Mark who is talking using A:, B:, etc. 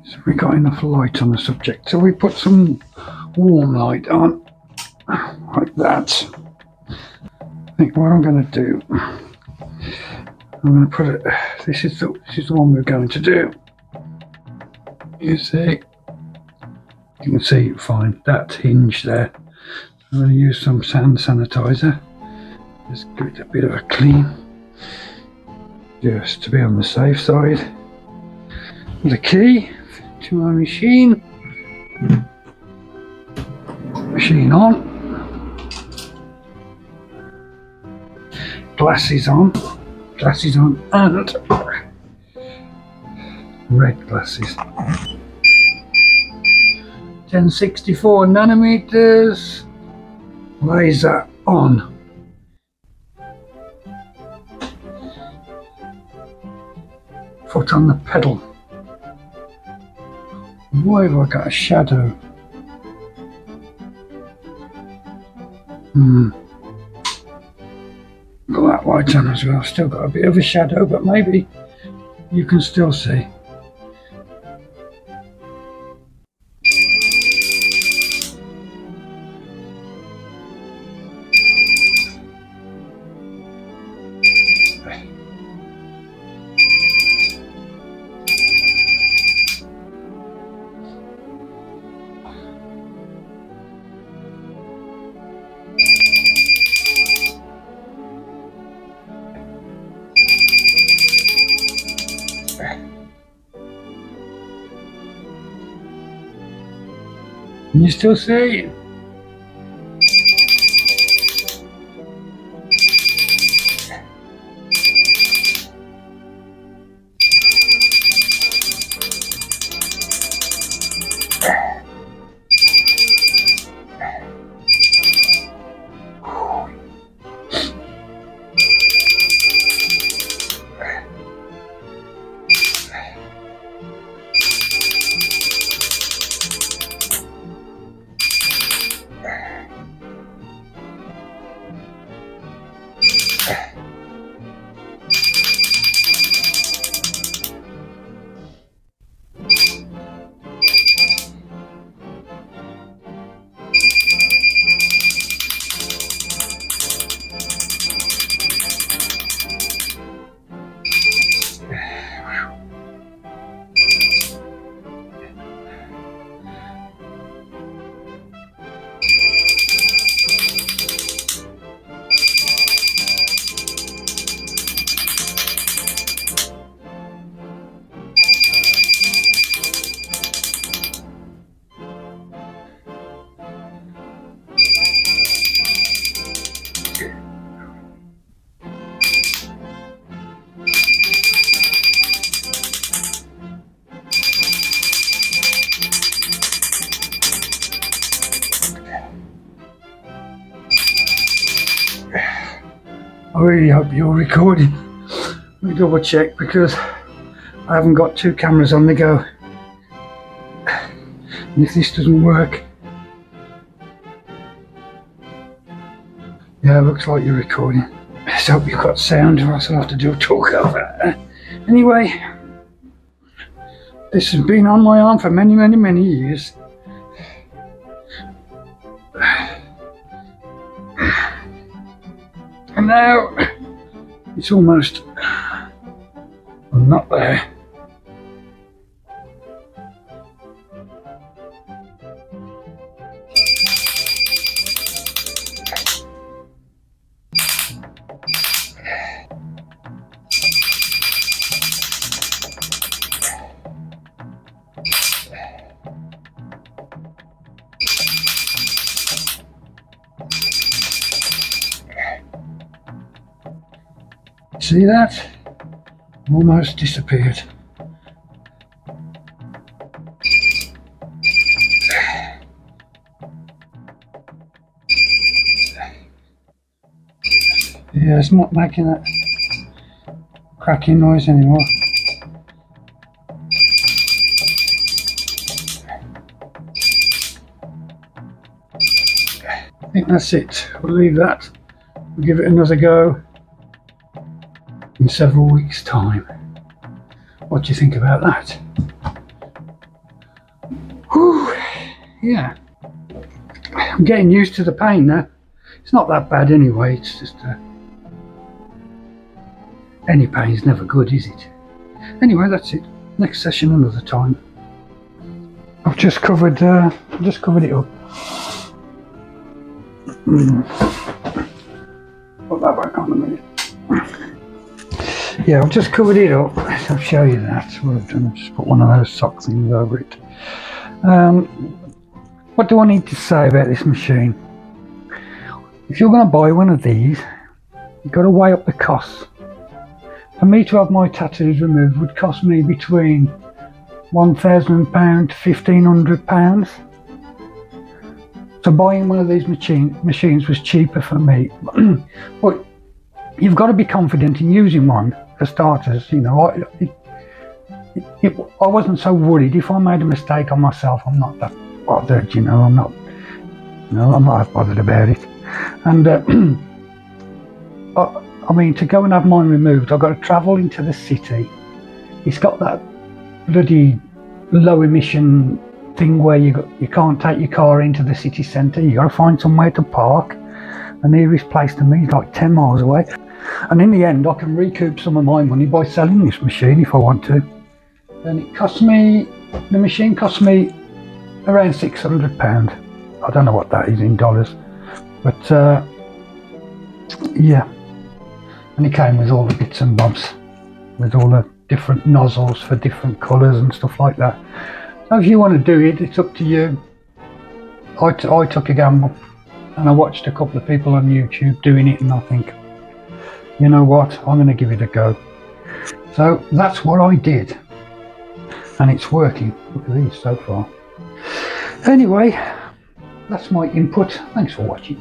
A: So we got enough light on the subject, so we put some warm light on, like that. I think what I'm going to do, I'm going to put it, this is the one we're going to do. You see, you can see fine, that hinge there. I'm going to use some hand sanitizer, just give it a bit of a clean, just to be on the safe side. The key to my machine on, glasses on, and red glasses. 1064 nanometers, laser on. Foot on the pedal. Why have I got a shadow? Got that light on as well. Still got a bit of a shadow, but maybe you can still see. Can you still see? I really hope you're recording. Let me double check because I haven't got two cameras on the go. And if this doesn't work, yeah, it looks like you're recording. Let's hope you've got sound or else I'll have to do a talk over. Anyway, this has been on my arm for many years. And now it's almost, well, not there. See that? Almost disappeared. Yeah, it's not making that cracking noise anymore. I think that's it. We'll leave that. We'll give it another go in several weeks' time. What do you think about that? Whew, yeah, I'm getting used to the pain now. It's not that bad anyway, it's just any pain's never good, is it? Anyway, that's it. Next session another time. I've just covered it up. Put that back on a minute. Yeah, I've just covered it up. I'll show you that. What I've done, I've just put one of those sock things over it. What do I need to say about this machine? If you're going to buy one of these, you've got to weigh up the costs. For me to have my tattoos removed would cost me between £1,000 to £1,500. So buying one of these machines was cheaper for me. But you've got to be confident in using one for starters. You know, I wasn't so worried. If I made a mistake on myself, I'm not that bothered. You know, I'm not that bothered about it. And I mean, to go and have mine removed, I've got to travel into the city. It's got that bloody low emission thing where you can't take your car into the city centre. You got to find somewhere to park. The nearest place to me is like 10 miles away. And in the end, I can recoup some of my money by selling this machine if I want to. And the machine cost me around £600. I don't know what that is in dollars, but yeah. And it came with all the bits and bobs, with all the different nozzles for different colours and stuff like that. So if you want to do it, it's up to you. I took a gamble, and I watched a couple of people on YouTube doing it, and I think, you know what, I'm going to give it a go. So that's what I did, and it's working. Look at these so far. Anyway, that's my input. Thanks for watching.